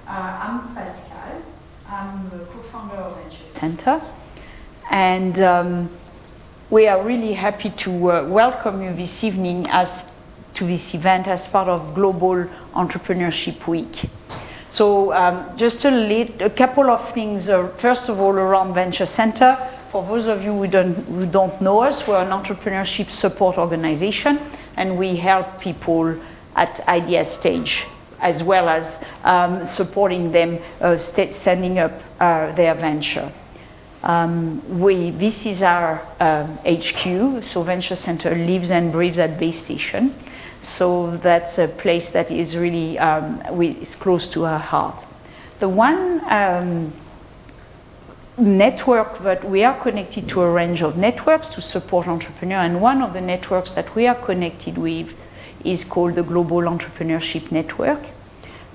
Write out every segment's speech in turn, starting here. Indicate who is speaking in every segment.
Speaker 1: I'm Pascal. I'm the co-founder of Venture Center. And we are really happy to welcome you this evening to this event as part of Global Entrepreneurship Week. So just a couple of things. First of all, around Venture Center. For those of you who don't know us, we're an entrepreneurship support organization, and we help people at idea stage, as well as supporting them setting up their venture. This is our HQ, so Venture Center lives and breathes at Bay Station. So that's a place that is really is close to our heart. The one network that we are connected to a range of networks to support entrepreneurs, and one of the networks that we are connected with is called the Global Entrepreneurship Network.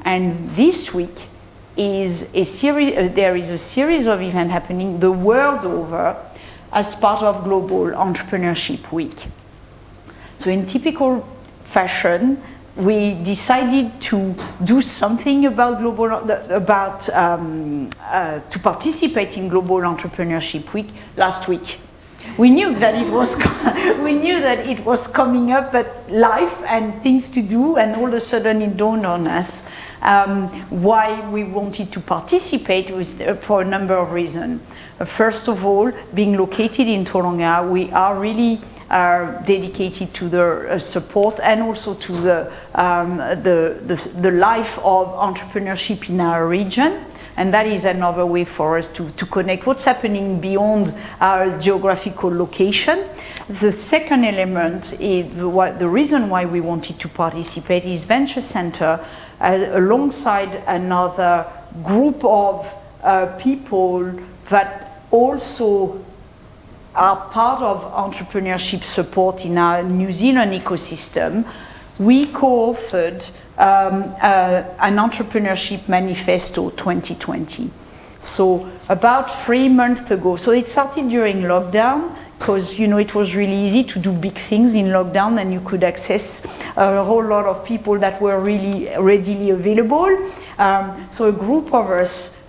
Speaker 1: And this week is there is a series of events happening the world over as part of Global Entrepreneurship Week. So in typical fashion, we decided to do something about to participate in Global Entrepreneurship Week last week. We knew that it was coming up, but life and things to do, and all of a sudden it dawned on us why we wanted to participate for a number of reasons. First of all, being located in Tolonga, we are really dedicated to the support and also to the life of entrepreneurship in our region. And that is another way for us to connect what's happening beyond our geographical location. The second element is the reason why we wanted to participate is Venture Center, alongside another group of people that also are part of entrepreneurship support in our New Zealand ecosystem. We co-authored an Entrepreneurship Manifesto 2020. So about 3 months ago, so it started during lockdown, because it was really easy to do big things in lockdown, and you could access a whole lot of people that were really readily available. So a group of us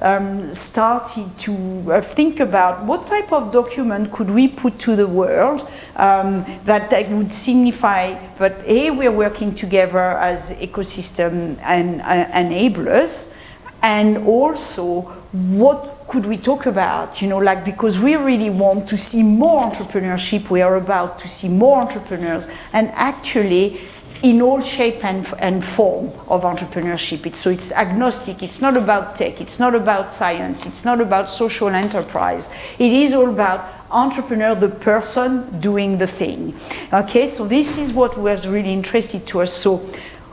Speaker 1: started to think about what type of document could we put to the world that would signify that, hey, we're working together as ecosystem and enablers, and also what could we talk about, because we really want to see more entrepreneurship. We are about to see more entrepreneurs, and actually in all shape and form of entrepreneurship. So it's agnostic, it's not about tech, it's not about science, it's not about social enterprise. It is all about entrepreneur, the person doing the thing. Okay, so this is what was really interesting to us. So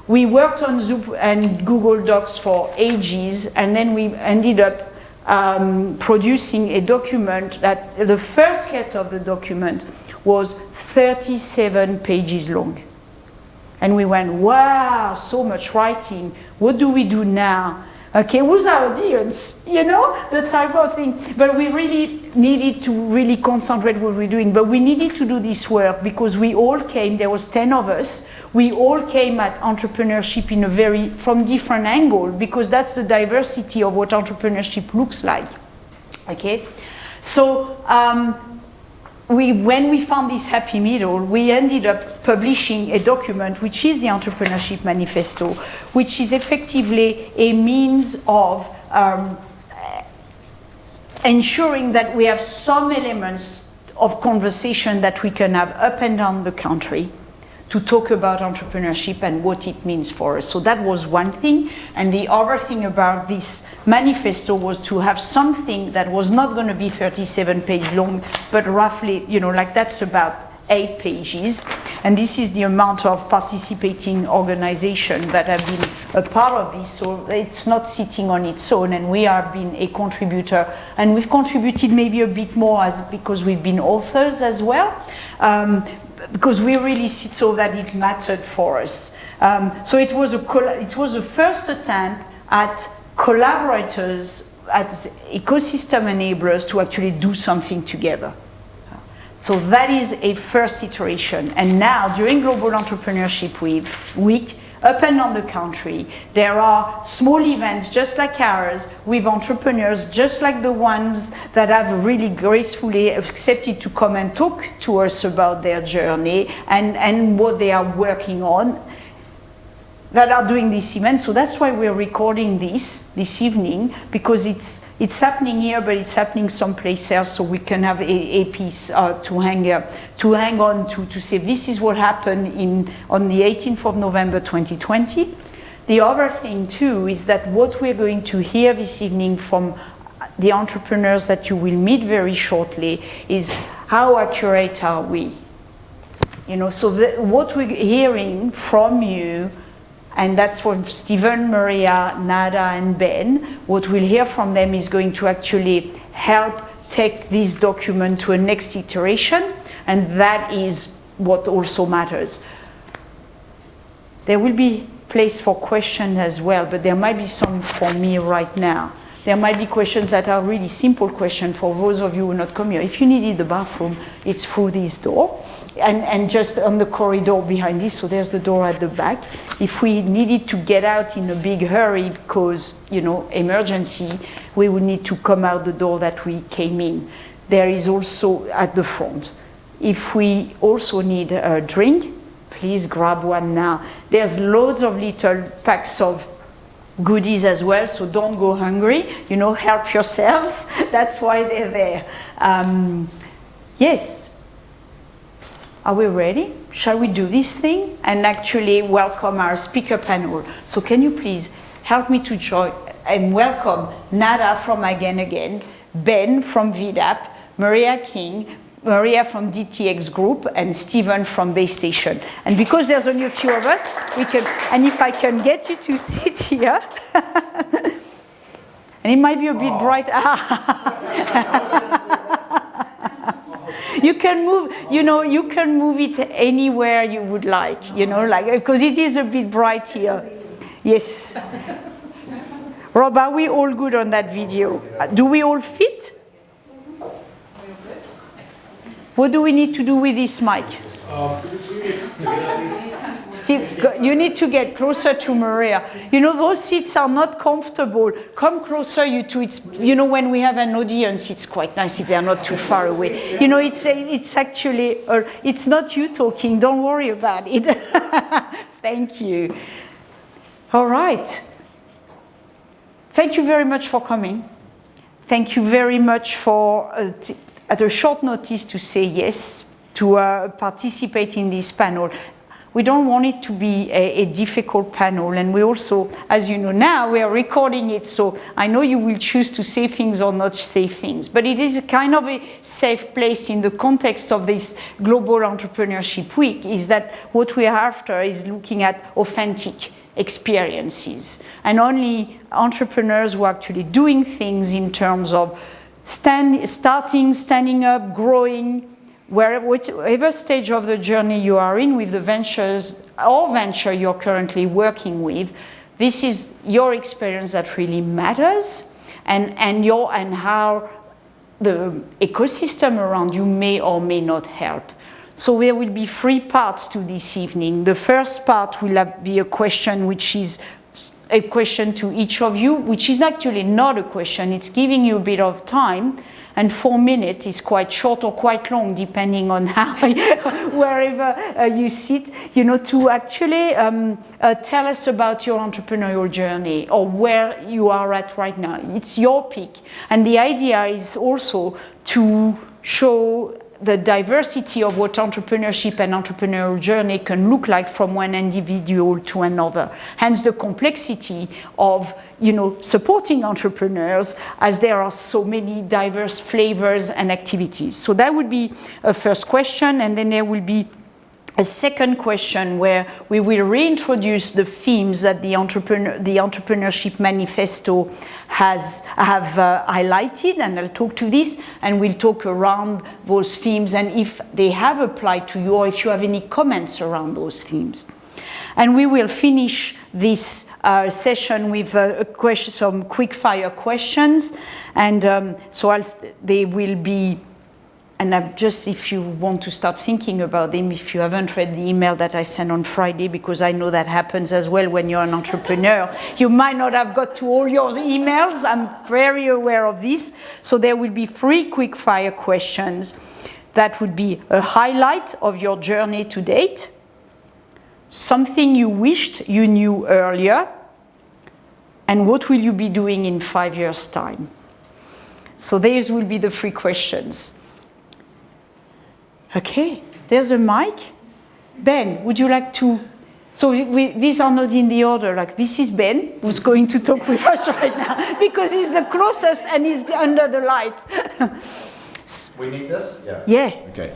Speaker 1: we worked on Zoom and Google Docs for ages, and then we ended up producing a document that the first cut of the document was 37 pages long. And we went, wow, so much writing. What do we do now? Okay, who's our audience? The type of thing. But we really needed to really concentrate what we're doing. But we needed to do this work because we all came, there was 10 of us, we all came at entrepreneurship from different angle, because that's the diversity of what entrepreneurship looks like. Okay, so when we found this happy middle, we ended up publishing a document which is the Entrepreneurship Manifesto, which is effectively a means of ensuring that we have some elements of conversation that we can have up and down the country to talk about entrepreneurship and what it means for us. So that was one thing. And the other thing about this manifesto was to have something that was not going to be 37 pages long, but roughly, that's about 8 pages. And this is the amount of participating organizations that have been a part of this. So it's not sitting on its own, and we have been a contributor. And we've contributed maybe a bit more because we've been authors as well. Because we really saw that it mattered for us. So it was a first attempt at collaborators, as ecosystem enablers, to actually do something together. So that is a first iteration. And now, during Global Entrepreneurship Week, up and down the country. There are small events just like ours with entrepreneurs just like the ones that have really gracefully accepted to come and talk to us about their journey and what they are working on, that are doing this event. So that's why we're recording this evening, because it's happening here, but it's happening someplace else, so we can have a piece to hang on to say this is what happened on the 18th of November 2020. The other thing too is that what we're going to hear this evening from the entrepreneurs that you will meet very shortly is how accurate are we? So what we're hearing from you, and that's from Stephen, Maria, Nada, and Ben. What we'll hear from them is going to actually help take this document to a next iteration, and that is what also matters. There will be place for questions as well, but there might be some for me right now. There might be questions that are really simple questions for those of you who will not come here. If you needed the bathroom, it's through this door and just on the corridor behind this, so there's the door at the back. If we needed to get out in a big hurry because, emergency, we would need to come out the door that we came in. There is also at the front. If we also need a drink, please grab one now. There's loads of little packs of goodies as well, so don't go hungry, help yourselves. That's why they're there. Yes. Are we ready? Shall we do this thing and actually welcome our speaker panel? So can you please help me to join and welcome Nada from Again, Ben from VDAP, Maria King, Maria from DTX Group, and Stephen from Base Station. And because there's only a few of us, we can, and if I can get you to sit here, and it might be a bit bright. You can move, you can move it anywhere you would like, because it is a bit bright here. Yes. Rob, are we all good on that video? Do we all fit? What do we need to do with this mic? Steve, you need to get closer to Maria. Those seats are not comfortable. Come closer, you two. It's, when we have an audience, it's quite nice if they're not too far away. It's actually, it's not you talking. Don't worry about it. Thank you. All right. Thank you very much for coming. Thank you very much for, at a short notice, to say yes, to participate in this panel. We don't want it to be a difficult panel, and we also, as you know now, we are recording it, so I know you will choose to say things or not say things, but it is a kind of a safe place in the context of this Global Entrepreneurship Week, is that what we are after is looking at authentic experiences, and only entrepreneurs who are actually doing things in terms of standing up, growing, whatever stage of the journey you are in with the ventures or venture you're currently working with, this is your experience that really matters, and how the ecosystem around you may or may not help. So there will be 3 parts to this evening. The first part will be a question, which is a question to each of you, which is actually not a question, it's giving you a bit of time, and 4 minutes is quite short or quite long, depending on how, wherever you sit, to actually tell us about your entrepreneurial journey or where you are at right now. It's your pick. And the idea is also to show the diversity of what entrepreneurship and entrepreneurial journey can look like from one individual to another. Hence the complexity of, supporting entrepreneurs, as there are so many diverse flavors and activities. So that would be a first question, and then there will be a second question where we will reintroduce the themes that the Entrepreneurship Manifesto have highlighted, and I'll talk to this, and we'll talk around those themes and if they have applied to you or if you have any comments around those themes. And we will finish this session with some quick fire questions, and they will be and I've just, if you want to start thinking about them, if you haven't read the email that I sent on Friday, because I know that happens as well when you're an entrepreneur, you might not have got to all your emails. I'm very aware of this. So there will be 3 quick fire questions that would be a highlight of your journey to date, something you wished you knew earlier, and what will you be doing in 5 years' time? So these will be the 3 questions. Okay, there's a mic. Ben, would you like to? So these are not in the order. Like, this is Ben, who's going to talk with us right now, because he's the closest and he's under the light.
Speaker 2: We need this? Yeah.
Speaker 1: Yeah.
Speaker 2: Okay.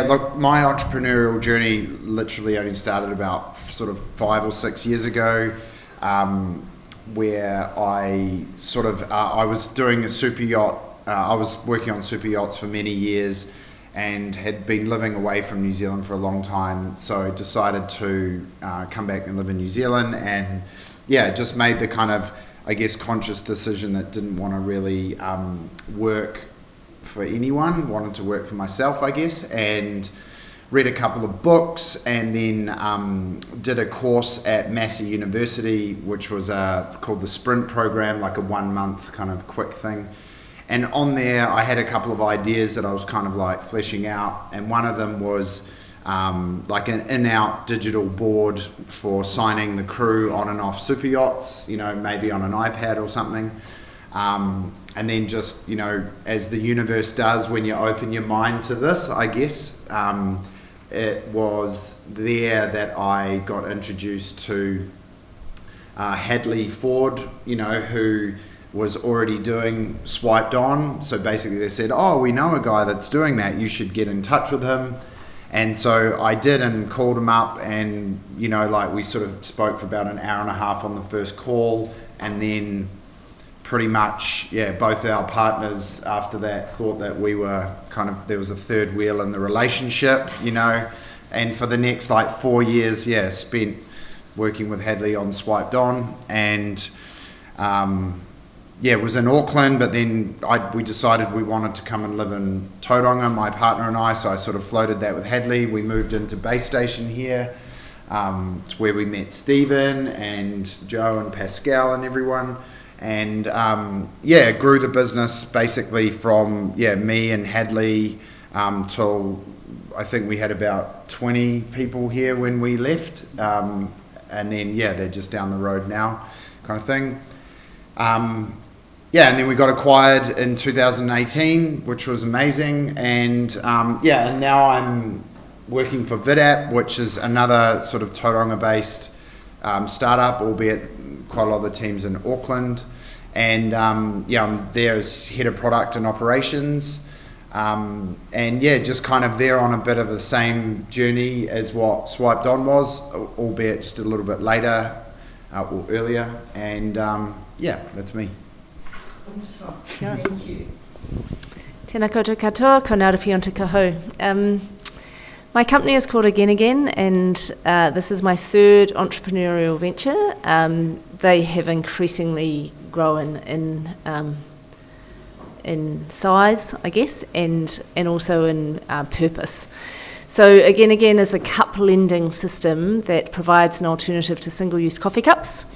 Speaker 2: Look, my entrepreneurial journey literally only started about sort of 5 or 6 years ago, where I sort of, I was doing a super yacht. I was working on super yachts for many years and had been living away from New Zealand for a long time. So I decided to come back and live in New Zealand, and just made the kind of, I guess, conscious decision that didn't want to really work for anyone, wanted to work for myself, I guess, and read a couple of books, and then did a course at Massey University, which was called the Sprint program, like a 1 month kind of quick thing. And on there, I had a couple of ideas that I was kind of like fleshing out, and one of them was like an in-out digital board for signing the crew on and off super yachts, maybe on an iPad or something. And then just, as the universe does when you open your mind to this, I guess, it was there that I got introduced to Hadley Ford, who was already doing Swiped On. So basically they said, oh, we know a guy that's doing that, you should get in touch with him. And so I did, and called him up, and we sort of spoke for about an hour and a half on the first call, and then pretty much, both our partners after that thought that we were kind of, there was a third wheel in the relationship, and for the next 4 years, spent working with Hadley on Swiped On, and it was in Auckland, but then we decided we wanted to come and live in Tauranga, my partner and I, so I sort of floated that with Hadley. We moved into Base Station here. It's where we met Stephen and Joe and Pascal and everyone. And grew the business basically from me and Hadley till I think we had about 20 people here when we left. And then, they're just down the road now kind of thing. And then we got acquired in 2018, which was amazing. And and now I'm working for VidApp, which is another sort of Tauranga-based startup, albeit quite a lot of the teams in Auckland. And I'm there as head of product and operations. Just kind of there on a bit of the same journey as what Swiped On was, albeit just a little bit later or earlier. And that's me.
Speaker 3: Thank you. Tēnā koutou katoa, ko ngā rawhi o te kahau. My company is called Again, and this is my 3rd entrepreneurial venture. They have increasingly grown in size, I guess, and also in purpose. So Again is a cup lending system that provides an alternative to single-use coffee cups.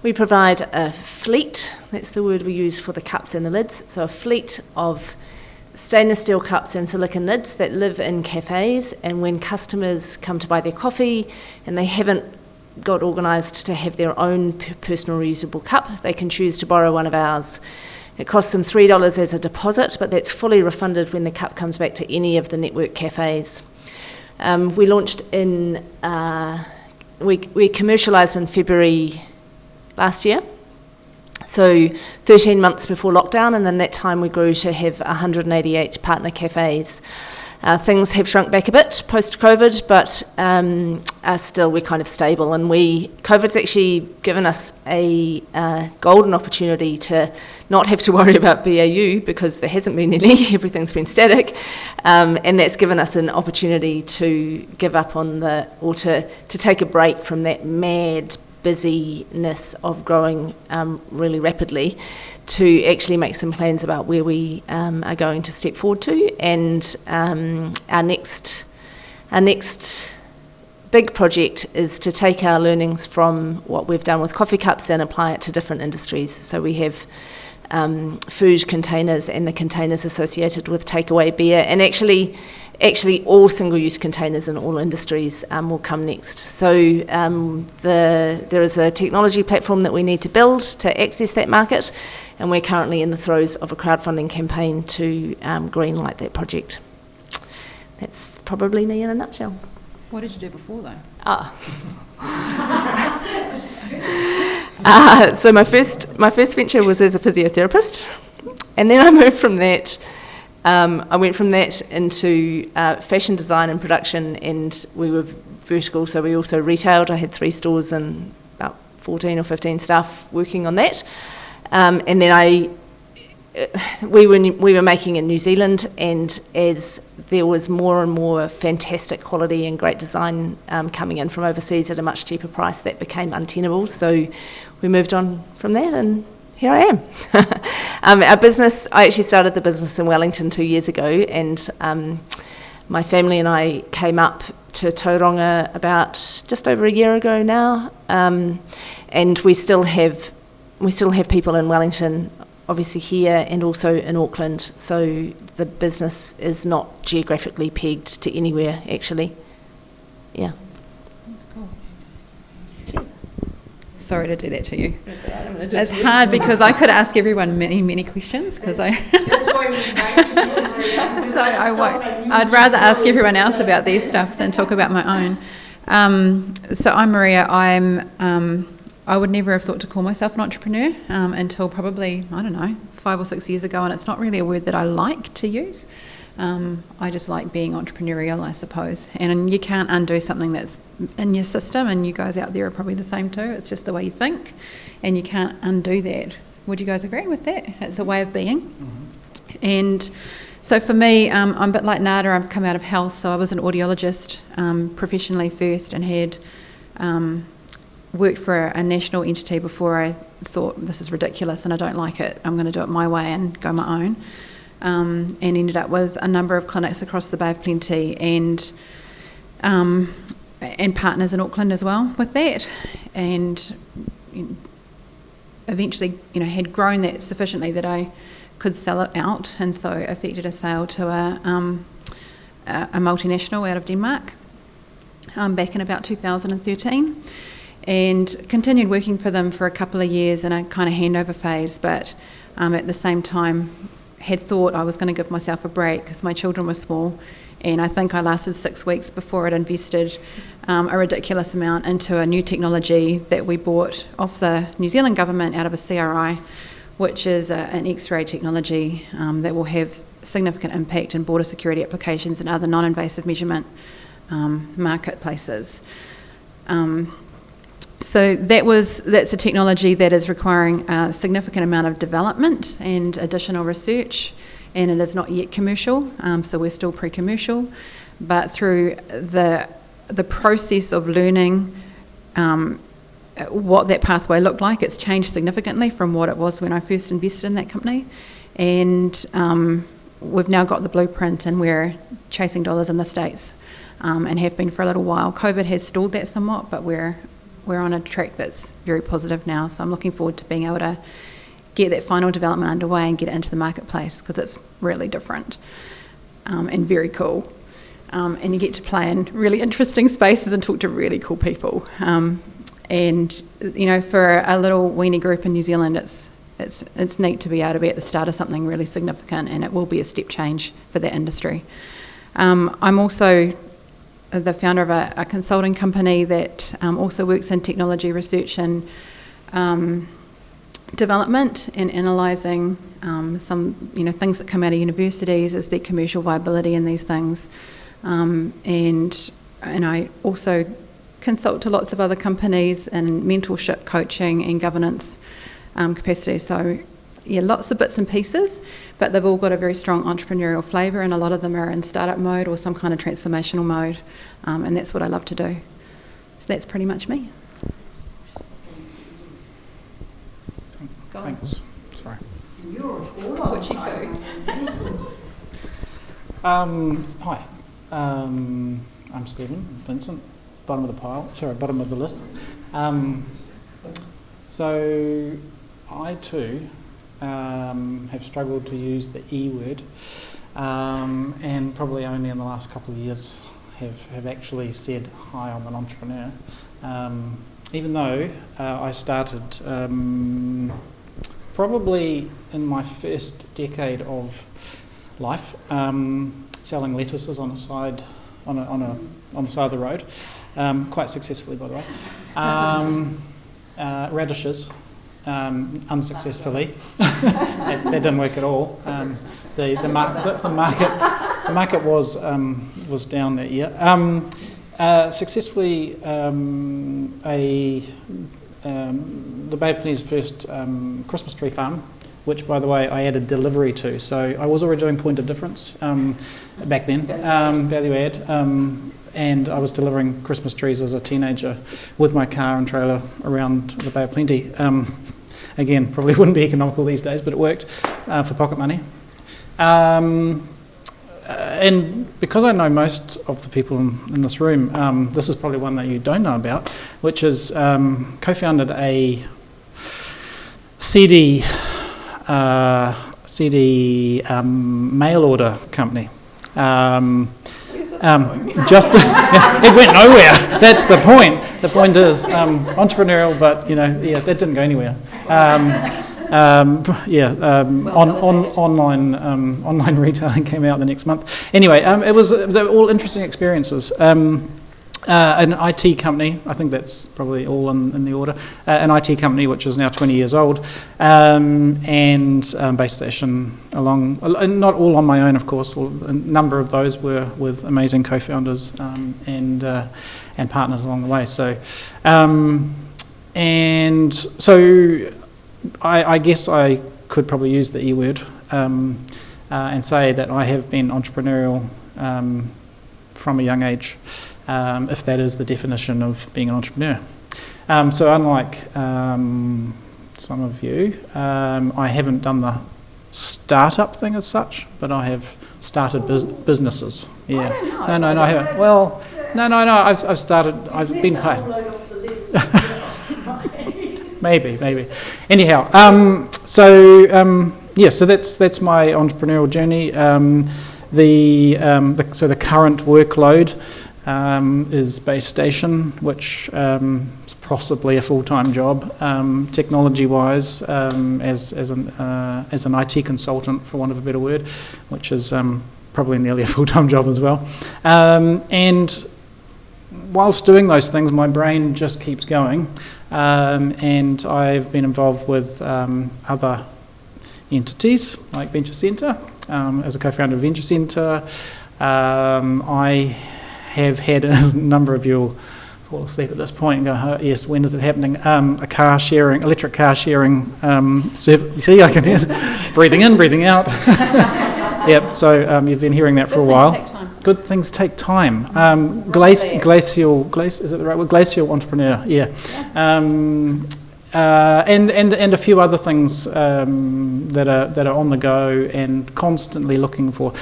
Speaker 3: We provide a fleet, that's the word we use for the cups and the lids, so a fleet of stainless steel cups and silicone lids that live in cafes, and when customers come to buy their coffee and they haven't got organised to have their own personal reusable cup, they can choose to borrow one of ours. It costs them $3 as a deposit, but that's fully refunded when the cup comes back to any of the network cafes. We launched we commercialised in February last year, so 13 months before lockdown, and in that time we grew to have 188 partner cafes. Things have shrunk back a bit post-COVID, but still we're kind of stable, and COVID's actually given us a golden opportunity to not have to worry about BAU, because there hasn't been any, everything's been static, and that's given us an opportunity to give up on to take a break from that mad busyness of growing really rapidly to actually make some plans about where we are going to step forward to. And our next big project is to take our learnings from what we've done with coffee cups and apply it to different industries. So we have food containers and the containers associated with takeaway beer, and actually all single-use containers in all industries will come next. So there is a technology platform that we need to build to access that market, and we're currently in the throes of a crowdfunding campaign to greenlight that project. That's probably me in a nutshell.
Speaker 4: What did you do before, though?
Speaker 3: So my first venture was as a physiotherapist, and then I moved from that. I went from that into fashion design and production, and we were vertical, so we also retailed. I had 3 stores and about 14 or 15 staff working on that. And then we were making in New Zealand, and as there was more and more fantastic quality and great design coming in from overseas at a much cheaper price, that became untenable. So we moved on from that, and here I am. Our business, I actually started the business in Wellington 2 years ago, and my family and I came up to Tauranga about just over a year ago now, and we still have people in Wellington, obviously here and also in Auckland, so the business is not geographically pegged to anywhere, actually. Yeah.
Speaker 4: That's cool. Cheers. Sorry to do that to you.
Speaker 3: That's all right, I'm going to do it.
Speaker 4: It's hard because I could ask everyone many questions because
Speaker 1: That's why we invite you.
Speaker 4: so I won't. I'd rather ask everyone else about their stuff than talk about my own. So I'm Maria. I would never have thought to call myself an entrepreneur until probably, 5 or 6 years ago, and it's not really a word that I like to use. I just like being entrepreneurial, I suppose. And you can't undo something that's in your system, and you guys out there are probably the same too. It's just the way you think, and you can't undo that. Would you guys agree with that? It's a way of being. Mm-hmm. And so for me, I'm a bit like Nada. I've come out of health, so I was an audiologist professionally first, and had worked for a national entity before I thought, this is ridiculous and I don't like it, I'm going to do it my way and go my own, and ended up with a number of clinics across the Bay of Plenty and partners in Auckland as well with that, and eventually had grown that sufficiently that I could sell it out, and so effected a sale to a multinational out of Denmark back in about 2013. And continued working for them for a couple of years in a kind of handover phase, but at the same time had thought I was going to give myself a break because my children were small, and I think I lasted 6 weeks before I'd invested a ridiculous amount into a new technology that we bought off the New Zealand government out of a CRI, which is an X-ray technology that will have significant impact in border security applications and other non-invasive measurement marketplaces. So that's a technology that is requiring a significant amount of development and additional research, and it is not yet commercial, so we're still pre-commercial, but through the process of learning what that pathway looked like, it's changed significantly from what it was when I first invested in that company, and we've now got the blueprint, and we're chasing dollars in the States, and have been for a little while. COVID has stalled that somewhat, but we're on a track that's very positive now, so I'm looking forward to being able to get that final development underway and get it into the marketplace, because it's really different and very cool. And you get to play in really interesting spaces and talk to really cool people. And for a little weenie group in New Zealand, it's neat to be able to be at the start of something really significant, and it will be a step change for that industry. I'm also the founder of a consulting company that also works in technology research and development, and analysing some things that come out of universities as their commercial viability in these things, and I also consult to lots of other companies in mentorship, coaching and governance capacity. So yeah, lots of bits and pieces, but they've all got a very strong entrepreneurial flavour, and a lot of them are in startup mode or some kind of transformational mode, and that's what I love to do. So that's pretty much me. Go on.
Speaker 5: Thanks. Sorry.
Speaker 4: Portugal.
Speaker 5: Hi. I'm Stephen Vincent, bottom of the list. So I too have struggled to use the E word, and probably only in the last couple of years have actually said, hi, I'm an entrepreneur. Even though I started probably in my first decade of life, selling lettuces on the side on the side of the road, quite successfully, by the way. Radishes, unsuccessfully. that didn't work at all. The market was down that year. Successfully, the Bay of Plenty's first Christmas tree farm, which, by the way, I added delivery to. So I was already doing point of difference back then, value add, and I was delivering Christmas trees as a teenager with my car and trailer around the Bay of Plenty. Again, probably wouldn't be economical these days, but it worked for pocket money. And because I know most of the people in this room, this is probably one that you don't know about, which is co-founded a CD mail order company. Just it went nowhere. That's the point. The point is entrepreneurial, but that didn't go anywhere. Online retailing came out the next month. Anyway, they were all interesting experiences. An IT company, I think that's probably all in the order, an IT company which is now 20 years old, and base station along, not all on my own, of course, a number of those were with amazing co-founders and partners along the way. So, I guess I could probably use the E word and say that I have been entrepreneurial from a young age. If that is the definition of being an entrepreneur. So unlike some of you, I haven't done the startup thing as such, but I have started businesses. Yeah. I don't know. No, I haven't. Well, no. I've started. I've been paid. Maybe. Anyhow, so that's my entrepreneurial journey. The current workload is base station, which is possibly a full-time job, technology-wise, as an IT consultant, for want of a better word, which is probably nearly a full-time job as well. And whilst doing those things, my brain just keeps going, and I've been involved with other entities like Venture Centre, as a co-founder of Venture Centre. I have had, a number of you will fall asleep at this point and go, oh, yes, when is it happening? Electric car sharing service. You see, I can hear breathing in, breathing out. Yep, so you've been hearing that for a while. Good things take time. Glacial, is that the right word? Glacial entrepreneur, yeah. And a few other things that are on the go and constantly looking for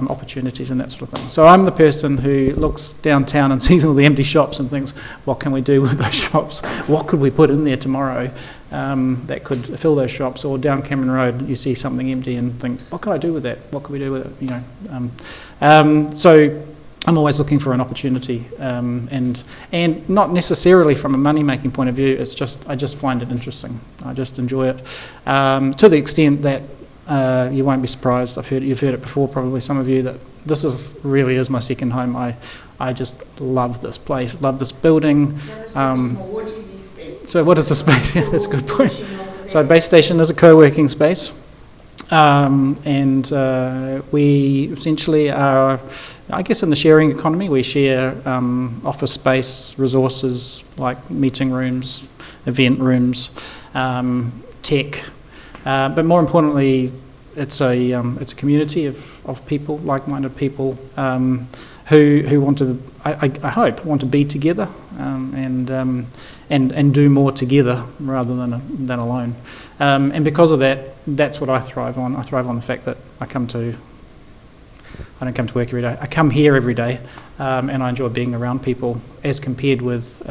Speaker 5: opportunities and that sort of thing. So I'm the person who looks downtown and sees all the empty shops and thinks, what can we do with those shops? What could we put in there tomorrow that could fill those shops? Or down Cameron Road, you see something empty and think, what can I do with that? What can we do with it? So I'm always looking for an opportunity, and not necessarily from a money-making point of view. It's just I just find it interesting. I just enjoy it to the extent that you won't be surprised. You've heard it before, probably some of you, that this really is my second home. I just love this place, love this building.
Speaker 6: What is this space?
Speaker 5: So what is the space? Yeah, that's a good point. So Base Station is a co-working space. And we essentially are, I guess, in the sharing economy. We share office space, resources like meeting rooms, event rooms, tech, but more importantly, it's a community of people, like-minded people, who want to, I hope, want to be together, and do more together rather than alone. And because of that, that's what I thrive on. I thrive on the fact that I don't come to work every day. I come here every day, and I enjoy being around people as compared with,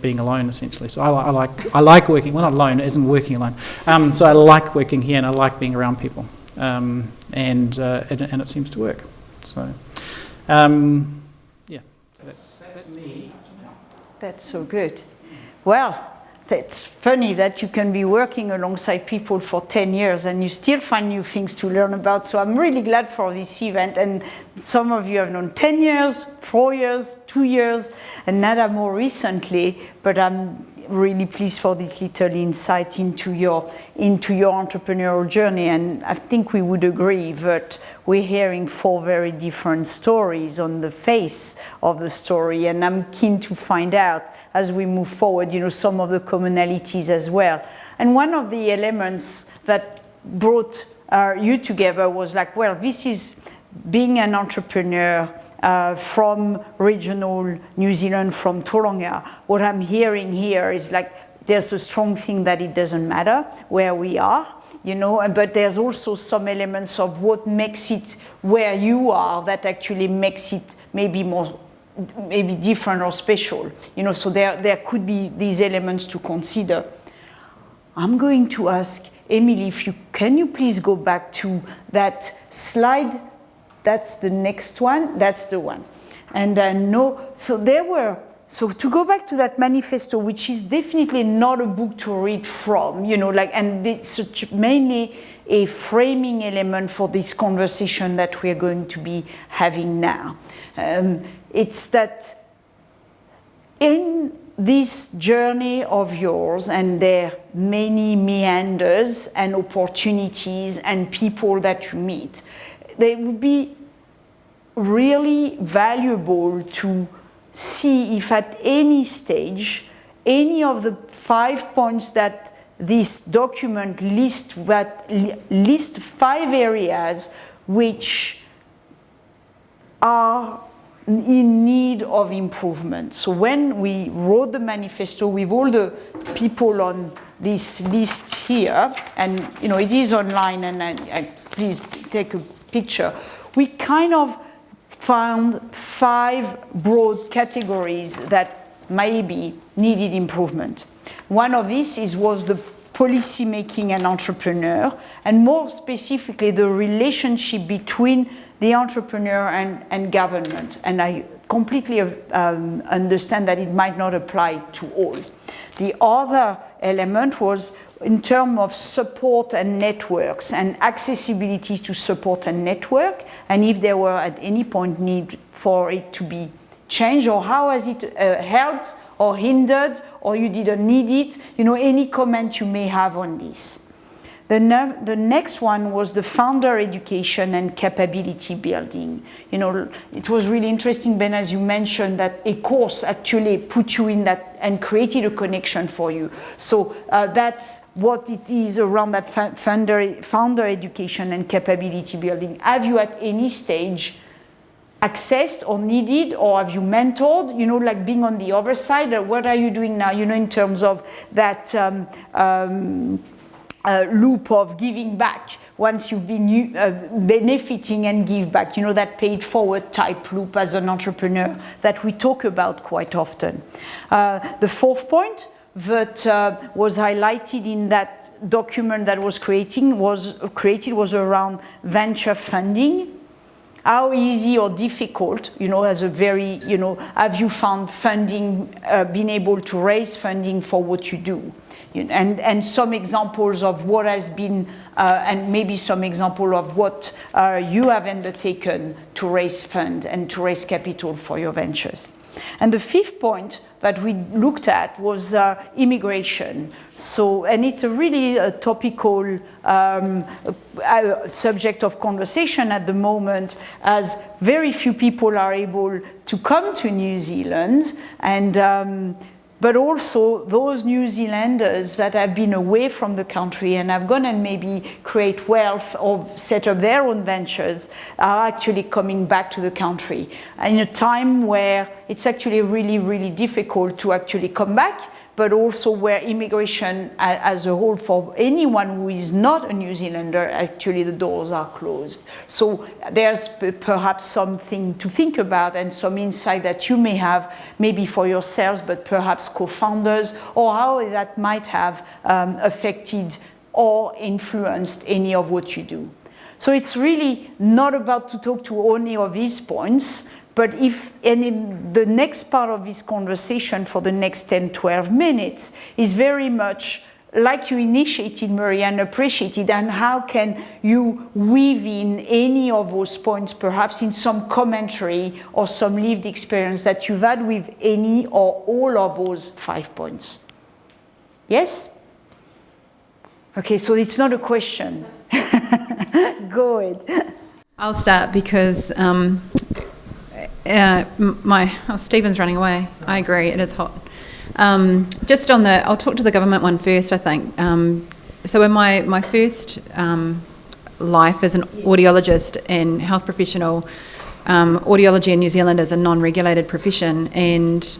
Speaker 5: being alone, essentially. So I like working. Well, not alone, it isn't working alone. So I like working here, and I like being around people, and it seems to work. So, yeah. So that's me.
Speaker 1: That's so good. Well, it's funny that you can be working alongside people for 10 years and you still find new things to learn about. So I'm really glad for this event. And some of you have known 10 years, 4 years, 2 years, and Nada more recently. But I'm really pleased for this little insight into your entrepreneurial journey. And I think we would agree that we're hearing 4 very different stories on the face of the story. And I'm keen to find out as we move forward, some of the commonalities as well. And one of the elements that brought you together was like, well, this is being an entrepreneur from regional New Zealand, from Tauranga. What I'm hearing here is like, there's a strong thing that it doesn't matter where we are, but there's also some elements of what makes it where you are that actually makes it maybe different or special. So there could be these elements to consider. I'm going to ask Emily, can you please go back to that slide? That's the next one. That's the one. And so to go back to that manifesto, which is definitely not a book to read from, and it's mainly a framing element for this conversation that we're going to be having now. It's that in this journey of yours, and there are many meanders and opportunities and people that you meet, they would be really valuable to see if at any stage, any of the 5 points that this document lists 5 areas which are in need of improvement. So when we wrote the manifesto with all the people on this list here, and it is online, and please take a picture, we kind of found 5 broad categories that maybe needed improvement. One of these was the policy making and entrepreneur, and more specifically the relationship between the entrepreneur and government. And I completely understand that it might not apply to all. The other element was in terms of support and networks and accessibility to support and network, and if there were at any point need for it to be changed, or how has it helped or hindered, or you didn't need it, any comment you may have on this. The next one was the founder education and capability building. It was really interesting, Ben, as you mentioned, that a course actually put you in that and created a connection for you. So that's what it is around that founder education and capability building. Have you at any stage accessed or needed, or have you mentored, like being on the other side? What are you doing now, in terms of that loop of giving back once you've been benefiting and give back, that paid forward type loop as an entrepreneur that we talk about quite often. The fourth point that was highlighted in that document that was created was around venture funding. How easy or difficult, as a very, have you found funding, been able to raise funding for what you do? And some examples of what has been, and maybe some example of what you have undertaken to raise fund and to raise capital for your ventures. And the fifth point that we looked at was immigration. So, and it's a really topical subject of conversation at the moment, as very few people are able to come to New Zealand, and but also those New Zealanders that have been away from the country and have gone and maybe create wealth or set up their own ventures are actually coming back to the country in a time where it's actually really, really difficult to actually come back, but also where immigration as a whole for anyone who is not a New Zealander, actually the doors are closed. So there's perhaps something to think about and some insight that you may have maybe for yourselves, but perhaps co-founders, or how that might have affected or influenced any of what you do. So it's really not about to talk to any of these points, but the next part of this conversation for the next 10, 12 minutes is very much like you initiated, Maria, and appreciated, and how can you weave in any of those points, perhaps in some commentary or some lived experience that you've had with any or all of those 5 points. Yes? Okay, so it's not a question. Go ahead.
Speaker 4: I'll start because Stephen's running away. I agree, it is hot. Just on I'll talk to the government one first, I think. So in my first life as an audiologist and health professional, audiology in New Zealand is a non-regulated profession, and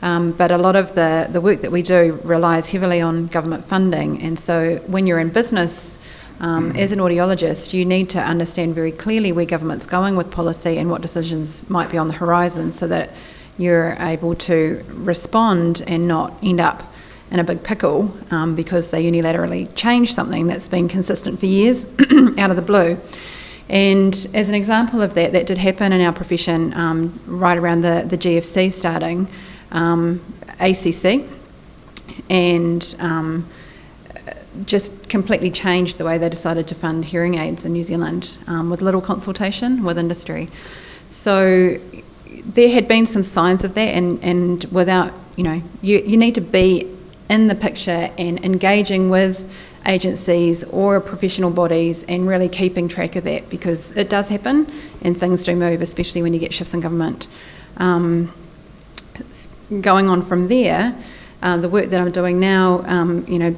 Speaker 4: but a lot of the work that we do relies heavily on government funding. And so when you're in business, as an audiologist, you need to understand very clearly where government's going with policy and what decisions might be on the horizon so that you're able to respond and not end up in a big pickle because they unilaterally change something that's been consistent for years out of the blue. And as an example of that did happen in our profession right around the GFC starting, ACC, and just completely changed the way they decided to fund hearing aids in New Zealand with little consultation with industry. So there had been some signs of that, and without, you need to be in the picture and engaging with agencies or professional bodies and really keeping track of that, because it does happen and things do move, especially when you get shifts in government. Going on from there, the work that I'm doing now,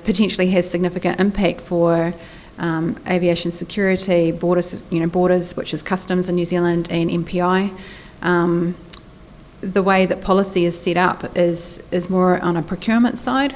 Speaker 4: potentially has significant impact for aviation security, borders, which is customs in New Zealand, and MPI. The way that policy is set up is more on a procurement side.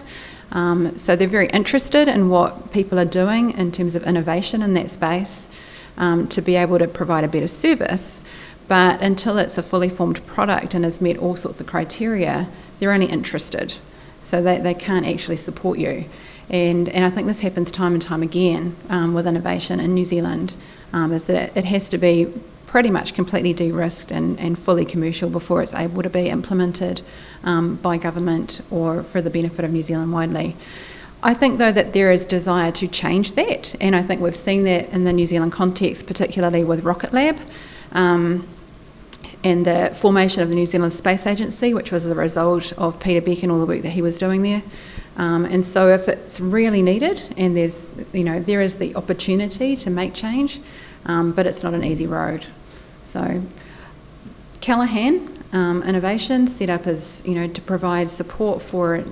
Speaker 4: So they're very interested in what people are doing in terms of innovation in that space to be able to provide a better service. But until it's a fully formed product and has met all sorts of criteria, they're only interested. So they can't actually support you. And I think this happens time and time again with innovation in New Zealand, is that it has to be pretty much completely de-risked and fully commercial before it's able to be implemented by government or for the benefit of New Zealand widely. I think, though, that there is desire to change that, and I think we've seen that in the New Zealand context, particularly with Rocket Lab, and the formation of the New Zealand Space Agency, which was a result of Peter Beck and all the work that he was doing there. And so if it's really needed, and there is the opportunity to make change, but it's not an easy road. So Callaghan Innovation set up as, to provide support for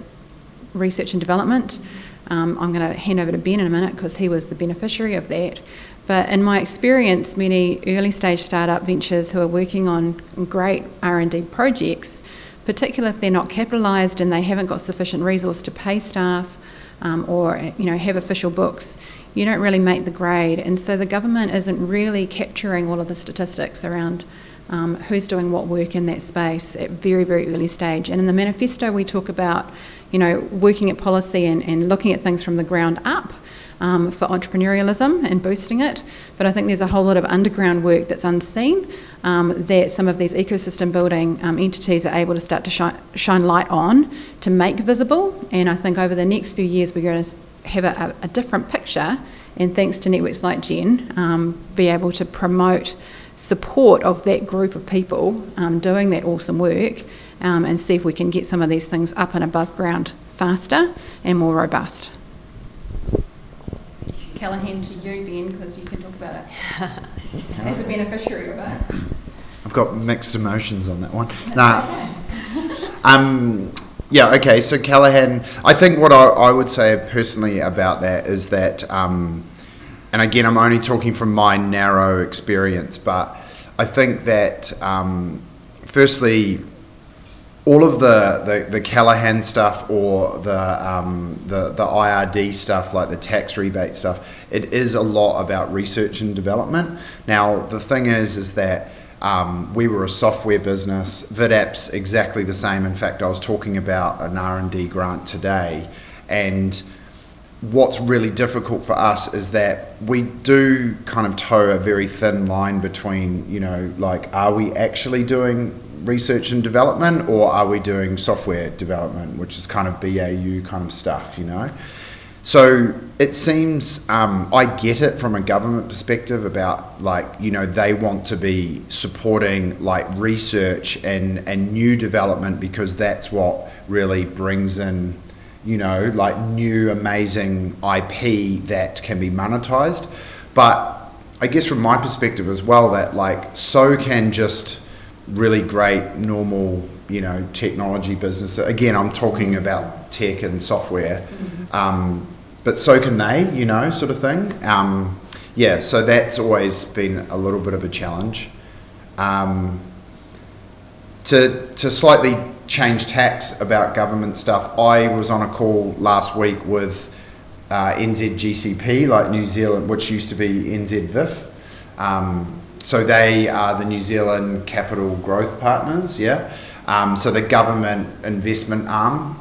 Speaker 4: research and development. I'm going to hand over to Ben in a minute because he was the beneficiary of that. But in my experience, many early stage startup ventures who are working on great R&D projects, particularly if they're not capitalised and they haven't got sufficient resource to pay staff or have official books, you don't really make the grade. And so the government isn't really capturing all of the statistics around who's doing what work in that space at very, very early stage. And in the manifesto we talk about, working at policy and looking at things from the ground up. For entrepreneurialism and boosting it, but I think there's a whole lot of underground work that's unseen that some of these ecosystem building entities are able to start to shine light on to make visible. And I think over the next few years we're going to have a different picture, and thanks to networks like Jen, be able to promote support of that group of people doing that awesome work, and see if we can get some of these things up and above ground faster and more robust. Callaghan to you, Ben, because you can talk about it as a beneficiary of it.
Speaker 2: I've got mixed emotions on that one. Yeah, okay, so Callaghan, I think what I would say personally about that is that, and again, I'm only talking from my narrow experience, but I think that, firstly, all of the Callaghan stuff or the IRD stuff, like the tax rebate stuff, it is a lot about research and development. Now, the thing is that we were a software business. VidApp's exactly the same. In fact, I was talking about an R&D grant today, and what's really difficult for us is that we do kind of toe a very thin line between, you know, like, are we actually doing research and development, or are we doing software development, which is kind of BAU kind of stuff, you know? So it seems, I get it from a government perspective about, like, you know, they want to be supporting like research and new development, because that's what really brings in, you know, like new amazing IP that can be monetized. But I guess from my perspective as well, that like, so can just really great normal, you know, technology business. Again, I'm talking about tech and software, but so can they, you know, sort of thing. Yeah, so that's always been a little bit of a challenge. To slightly change tacks about government stuff, I was on a call last week with NZGCP, like New Zealand, which used to be NZVIF. So they are the New Zealand Capital Growth Partners, yeah. So the government investment arm,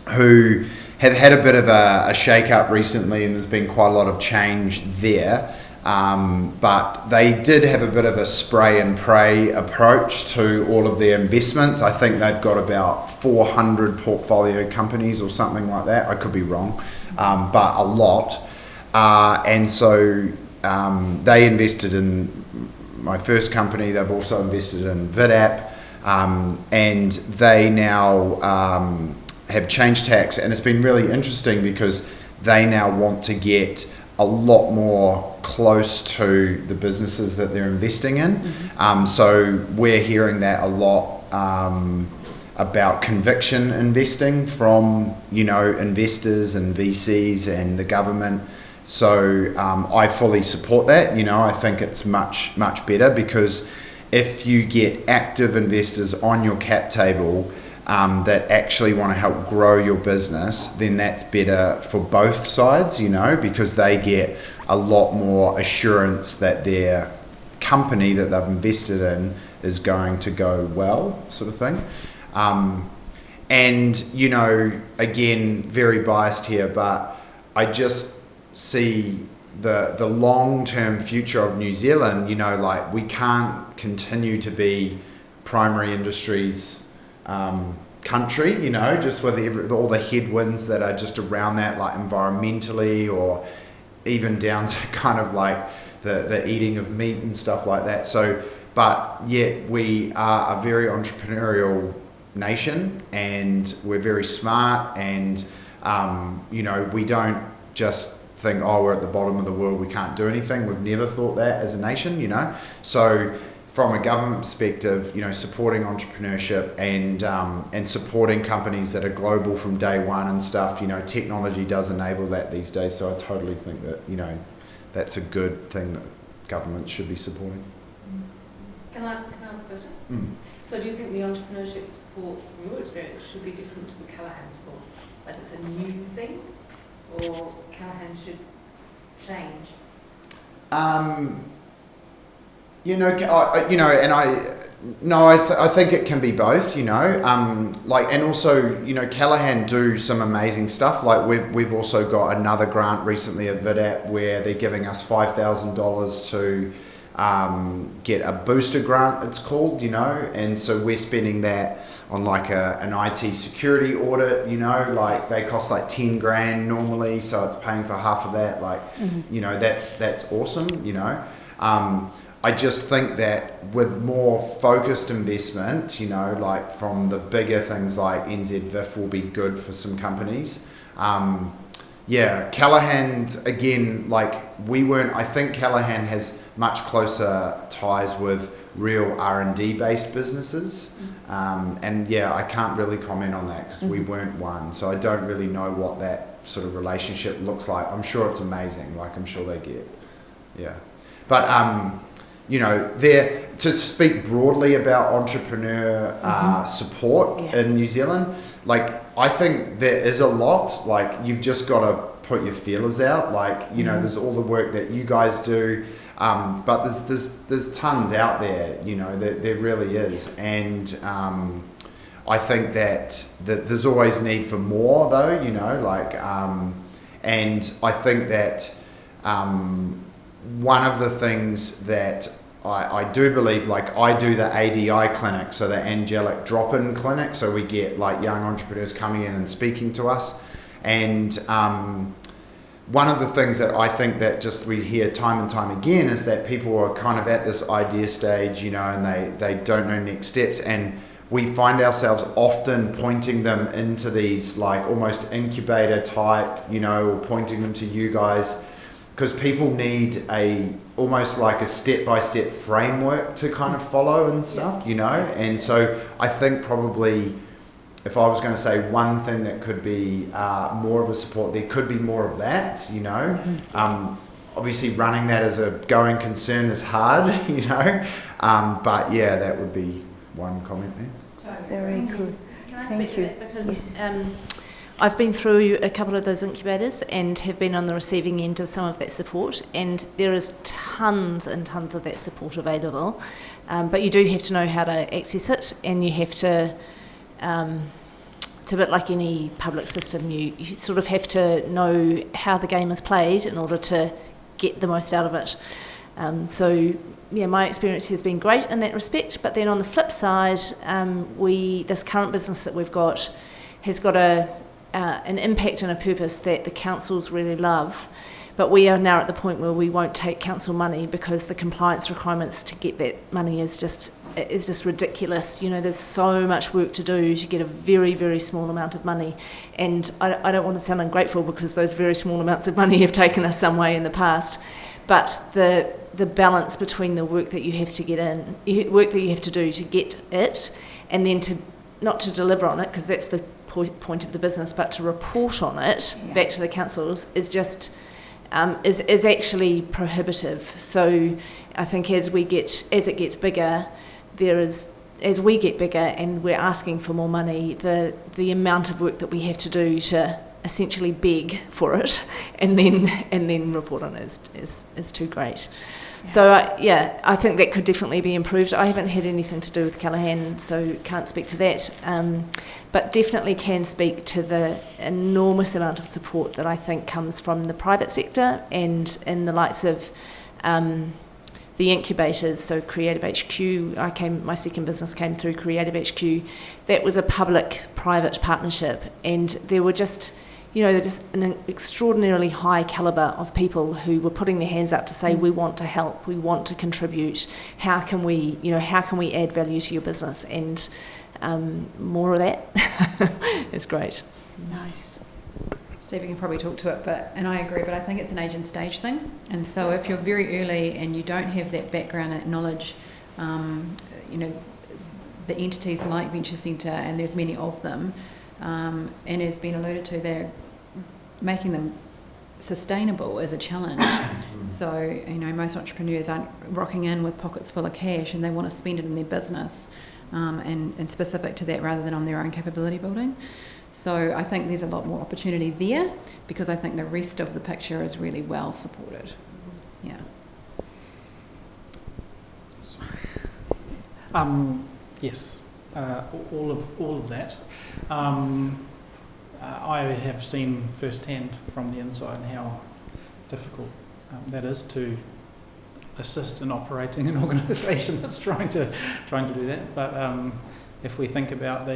Speaker 2: who have had a bit of a shake-up recently, and there's been quite a lot of change there. But they did have a bit of a spray and pray approach to all of their investments. I think they've got about 400 portfolio companies or something like that. I could be wrong, but a lot. And so they invested in my first company. They've also invested in VidApp, and they now have changed tacks. And it's been really interesting because they now want to get a lot more close to the businesses that they're investing in. So we're hearing that a lot about conviction investing from, you know, investors and VCs and the government. So I fully support that. You know, I think it's much better, because if you get active investors on your cap table that actually want to help grow your business, then that's better for both sides, you know, because they get a lot more assurance that their company that they've invested in is going to go well, sort of thing. And, you know, again, very biased here, but I just see the long-term future of New Zealand. You know, like, we can't continue to be primary industries country, you know, just with all the headwinds that are just around that, like environmentally, or even down to kind of like the eating of meat and stuff like that. So, but yet we are a very entrepreneurial nation, and we're very smart, and you know, we don't just think, oh, we're at the bottom of the world, we can't do anything. We've never thought that as a nation, you know. So from a government perspective, you know, supporting entrepreneurship and supporting companies that are global from day one and stuff, you know, technology does enable that these days. So I totally think that, you know, that's a good thing that government should be supporting.
Speaker 7: Can I ask a question? So do you think the entrepreneurship support, from your experience, should be different to the Callaghan support? Like, it's a new thing, or Callaghan should change? I think it can be both, you know, like, and also, you know, Callaghan do some amazing stuff. Like, we've also got another grant recently at VidApp where they're giving us $5,000 to get a booster grant, it's called, you know, and so we're spending that on like an IT security audit, you know, like they cost like 10 grand normally, so it's paying for half of that, like, you know, that's awesome, you know. I just think that with more focused investment, you know, like from the bigger things like NZVIF will be good for some companies. Yeah, Callaghan, again, like I think Callaghan has much closer ties with real R&D based businesses. And yeah, I can't really comment on that because we weren't one. So I don't really know what that sort of relationship looks like. I'm sure it's amazing. Like I'm sure they get, yeah. But, you know, to speak broadly about entrepreneur support in New Zealand, like I think there is a lot. Like you've just got to put your feelers out. Like, you know, there's all the work that you guys do, but there's tons out there. You know, there really is, and I think that there's always need for more, though. You know, like, and I think that one of the things that I do believe, like I do the ADI clinic, so the angelic drop-in clinic, so we get like young entrepreneurs coming in and speaking to us, and one of the things that I think that just we hear time and time again is that people are kind of at this idea stage, you know, and they don't know next steps, and we find ourselves often pointing them into these like almost incubator type, you know, or pointing them to you guys, because people need almost like a step-by-step framework to kind of follow and stuff, you know. And so I think probably if I was going to say one thing that could be more of a support, there could be more of that, you know. Obviously running that as a going concern is hard, you know. But yeah, that would be one comment there.
Speaker 1: Very good.
Speaker 3: Can I
Speaker 1: Thank
Speaker 3: speak to
Speaker 1: you.
Speaker 3: that? Because I've been through a couple of those incubators and have been on the receiving end of some of that support, and there is tons and tons of that support available, but you do have to know how to access it, and you have to, it's a bit like any public system, you sort of have to know how the game is played in order to get the most out of it. So yeah, my experience has been great in that respect, but then on the flip side, this current business that we've got has got an impact and a purpose that the councils really love, but we are now at the point where we won't take council money because the compliance requirements to get that money is just ridiculous. You know, there's so much work to do to get a very, very small amount of money, and I don't want to sound ungrateful because those very small amounts of money have taken us some way in the past, but the balance between the work that you have to get in, work that you have to do to get it, and then not to deliver on it, because that's the point of the business, but to report on it back to the councils is just is actually prohibitive. So I think as it gets bigger, as we get bigger and we're asking for more money, the amount of work that we have to do to essentially beg for it and then report on it is too great. So I think that could definitely be improved. I haven't had anything to do with Callaghan, so can't speak to that, but definitely can speak to the enormous amount of support that I think comes from the private sector and in the likes of the incubators. So Creative HQ, my second business came through Creative HQ. That was a public-private partnership, and there were just an extraordinarily high calibre of people who were putting their hands up to say, we want to help, we want to contribute, how can we add value to your business, and more of that is great.
Speaker 1: Nice.
Speaker 4: Stephen can probably talk to it, and I agree, but I think it's an age and stage thing, and so if you're very early and you don't have that background, that knowledge, the entities like Venture Centre, and there's many of them, and as been alluded to, they're making them sustainable is a challenge. So, most entrepreneurs aren't rocking in with pockets full of cash and they want to spend it in their business, and specific to that rather than on their own capability building. So I think there's a lot more opportunity there because I think the rest of the picture is really well supported. Yeah.
Speaker 5: Yes, all of that. I have seen firsthand from the inside how difficult that is to assist in operating an organisation that's trying to do that. But if we think about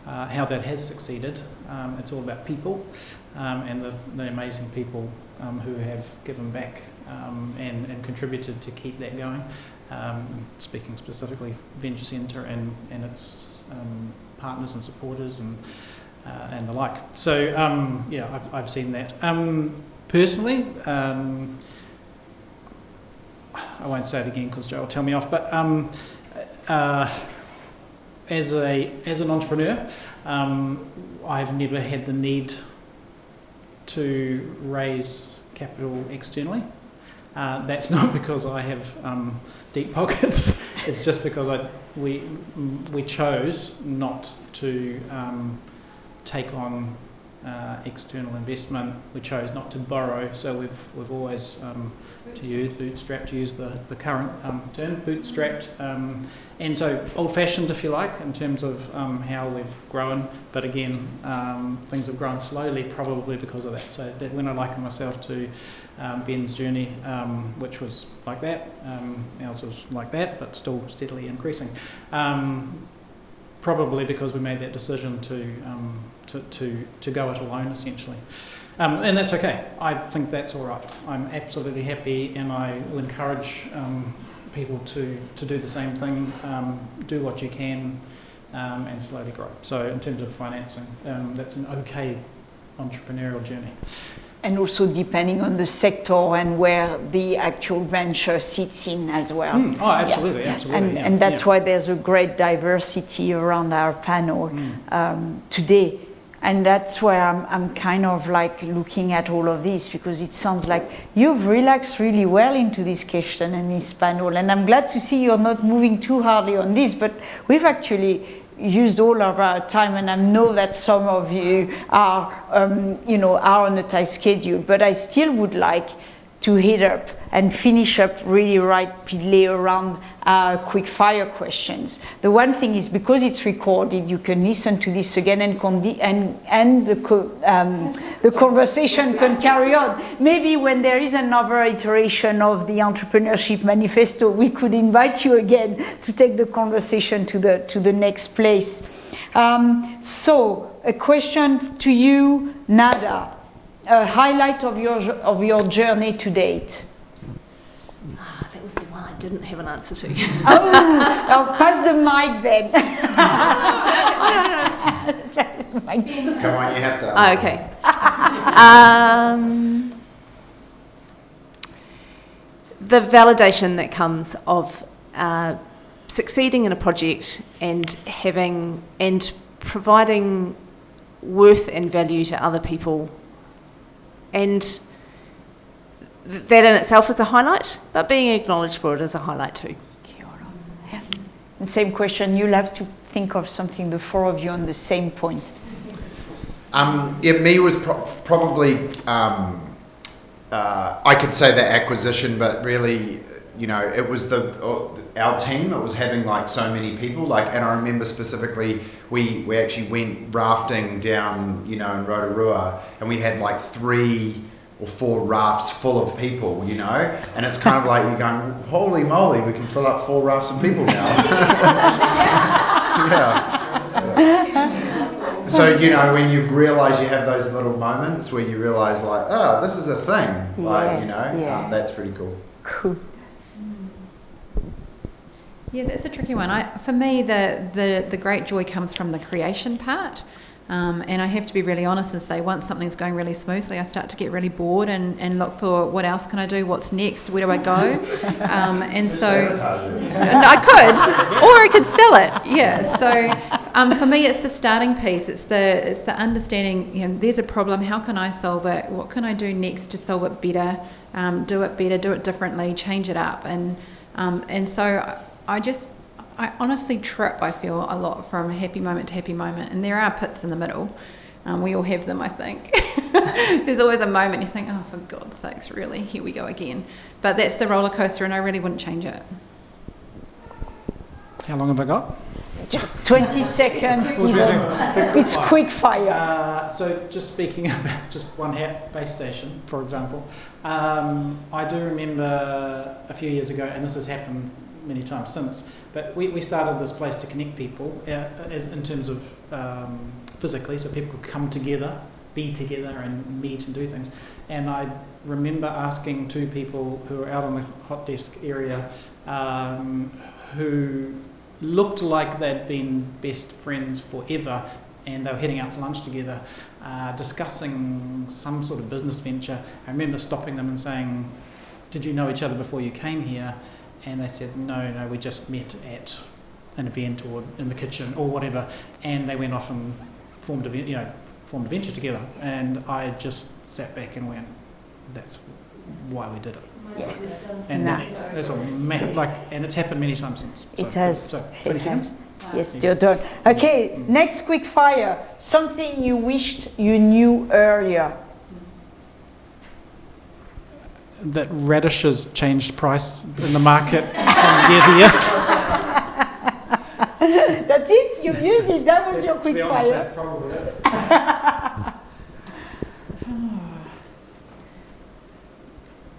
Speaker 5: how that has succeeded, it's all about people and the amazing people who have given back and contributed to keep that going. Speaking specifically Venture Centre and its partners and supporters and the like. So I've seen that. Personally, I won't say it again because Joe will tell me off, but as an entrepreneur, I've never had the need to raise capital externally. That's not because I have deep pockets. It's just because we chose not to take on external investment. We chose not to borrow, so we've always to use the current term, bootstrapped, and so old-fashioned, if you like, in terms of how we've grown. But again, things have grown slowly, probably because of that. So that when I liken myself to Ben's journey, which was like that, ours was like that, but still steadily increasing. Probably because we made that decision to go it alone, essentially. And that's okay. I think that's all right. I'm absolutely happy, and I will encourage people to do the same thing, do what you can, and slowly grow. So in terms of financing, that's an okay entrepreneurial journey.
Speaker 1: And also depending on the sector and where the actual venture sits in as well.
Speaker 5: Oh, absolutely, absolutely.
Speaker 1: And that's why there's a great diversity around our panel today. And that's why I'm kind of like looking at all of this, because it sounds like you've relaxed really well into this question and this panel. And I'm glad to see you're not moving too hardly on this, but we've actually used all of our time, and I know that some of you are, are on a tight schedule, but I still would like to hit up and finish up really rapidly around quick fire questions. The one thing is, because it's recorded, you can listen to this again and the conversation can carry on. Maybe when there is another iteration of the Entrepreneurship Manifesto, we could invite you again to take the conversation to the next place. So a question to you, Nada. A highlight of your journey to date.
Speaker 3: That was the one I didn't have an answer to.
Speaker 1: I'll pass the mic then. Pass the mic.
Speaker 7: Come on, you have to.
Speaker 3: Oh, okay. The validation that comes of succeeding in a project and providing worth and value to other people. And that in itself is a highlight, but being acknowledged for it is a highlight too.
Speaker 1: And same question, you'll have to think of something, the four of you, on the same point.
Speaker 7: Me was probably, I could say the acquisition, but really, it was our team. It was having like so many people, and I remember specifically we actually went rafting down, in Rotorua, and we had like 3 or 4 rafts full of people, and it's kind of like you're going, holy moly, we can fill up 4 rafts of people now. Yeah. So, when you've realised you have those little moments where you realise like, oh, this is a thing, that's pretty cool.
Speaker 1: Cool.
Speaker 4: Yeah, that's a tricky one. For me, the great joy comes from the creation part. And I have to be really honest and say, once something's going really smoothly, I start to get really bored and look for what else can I do, what's next, where do I go? And so I could, or I could sell it. Yeah. So for me, it's the starting piece. It's the understanding. There's a problem. How can I solve it? What can I do next to solve it better? Do it differently, change it up, and so I honestly trip, I feel, a lot from happy moment to happy moment. And there are pits in the middle. We all have them, I think. There's always a moment you think, oh, for God's sakes, really, here we go again. But that's the roller coaster, and I really wouldn't change it.
Speaker 5: How long have I got?
Speaker 1: 20 seconds, Stephen. It's quick fire.
Speaker 5: So just speaking about just one base station, for example, I do remember a few years ago, and this has happened many times since, but we started this place to connect people in terms of physically, so people could come together, be together and meet and do things. And I remember asking 2 people who were out on the hot desk area who looked like they'd been best friends forever, and they were heading out to lunch together, discussing some sort of business venture. I remember stopping them and saying, did you know each other before you came here? And they said, no, we just met at an event or in the kitchen or whatever. And they went off and formed a venture together. And I just sat back and went, that's why we did it.
Speaker 1: Yeah.
Speaker 5: And
Speaker 1: Nice.
Speaker 5: that's all. And it's happened many times since.
Speaker 1: It has.
Speaker 5: So,
Speaker 1: It
Speaker 5: 20
Speaker 1: has.
Speaker 5: seconds.
Speaker 1: Yes, you're done. Okay, next quick fire. Something you wished you knew earlier.
Speaker 5: That radishes changed price in the market from year to year.
Speaker 1: That's it? You've used it? That was your quick fire?
Speaker 5: That's probably it.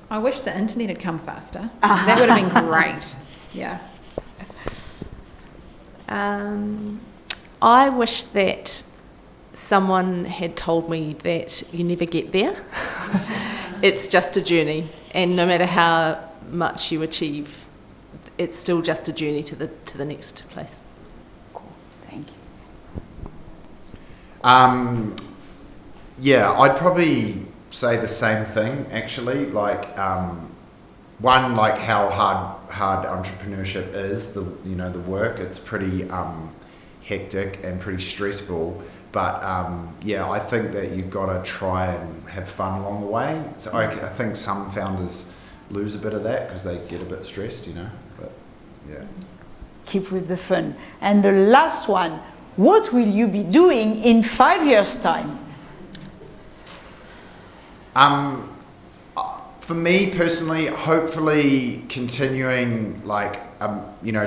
Speaker 4: I wish the internet had come faster. That would have been great. Yeah.
Speaker 3: I wish that someone had told me that you never get there. It's just a journey, and no matter how much you achieve, it's still just a journey to the next place.
Speaker 1: Cool, thank you.
Speaker 7: Yeah, I'd probably say the same thing actually. Like one, like how hard entrepreneurship is. The work. It's pretty hectic and pretty stressful. But yeah, I think that you've got to try and have fun along the way. So I think some founders lose a bit of that because they get a bit stressed, But yeah.
Speaker 1: Keep with the fun. And the last one, what will you be doing in 5 years' time?
Speaker 7: For me personally, hopefully continuing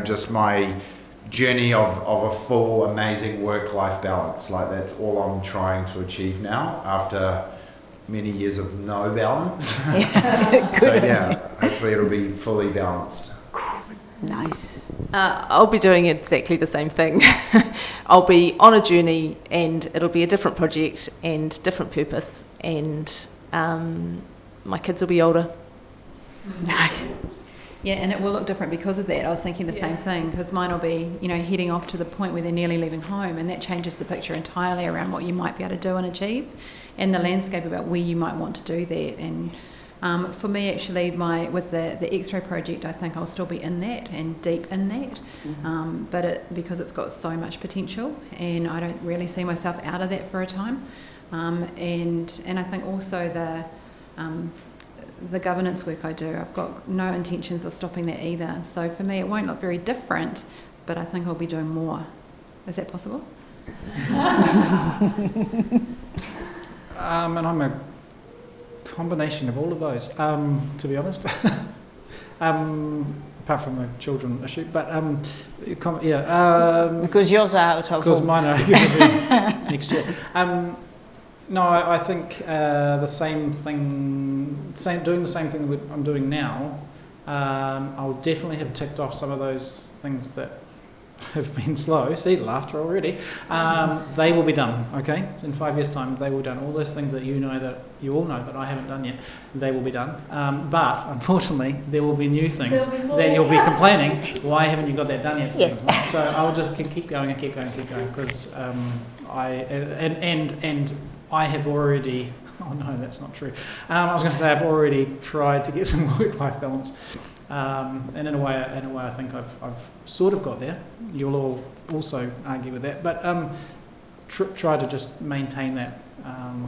Speaker 7: just my journey of a full amazing work-life balance. Like that's all I'm trying to achieve now after many years of no balance. So yeah, hopefully it'll be fully balanced.
Speaker 1: Nice.
Speaker 3: I'll be doing exactly the same thing. I'll be on a journey, and it'll be a different project and different purpose, and my kids will be older.
Speaker 1: Nice.
Speaker 4: Yeah, and it will look different because of that. I was thinking the same thing, because mine will be, heading off to the point where they're nearly leaving home, and that changes the picture entirely around what you might be able to do and achieve, and the landscape about where you might want to do that. And for me, actually, with the X-ray project, I think I'll still be in that and deep in that, but because it's got so much potential, and I don't really see myself out of that for a time. And I think also the governance work I do, I've got no intentions of stopping that either. So for me, it won't look very different, but I think I'll be doing more. Is that possible?
Speaker 5: And I'm a combination of all of those, to be honest. Apart from the children issue, but
Speaker 1: Because yours are out of
Speaker 5: because
Speaker 1: home.
Speaker 5: mine are going to be next year. No, I think the same thing, doing the same thing that I'm doing now. I'll definitely have ticked off some of those things that have been slow. See, laughter already. They will be done. Okay, in 5 years' time, they will be done. All those things that you all know that I haven't done yet, they will be done. But unfortunately, there will be new things that you'll be complaining. Why haven't you got that done yet?
Speaker 1: Yes.
Speaker 5: So I'll just keep going because I have already. Oh no, that's not true. I was going to say I've already tried to get some work-life balance, and in a way, I think I've sort of got there. You'll all also argue with that, but try to just maintain that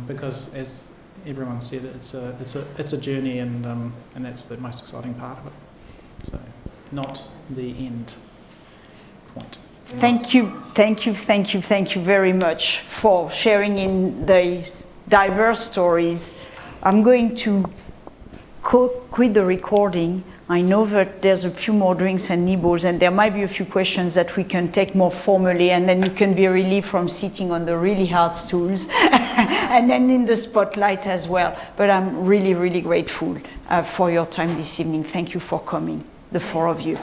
Speaker 5: because, as everyone said, it's a journey, and that's the most exciting part of it. So, not the end point.
Speaker 1: Thank you very much for sharing in these diverse stories. I'm going to quit the recording. I know that there's a few more drinks and nibbles, and there might be a few questions that we can take more formally, and then you can be relieved from sitting on the really hard stools and then in the spotlight as well. But I'm really, really grateful for your time this evening. Thank you for coming, the four of you.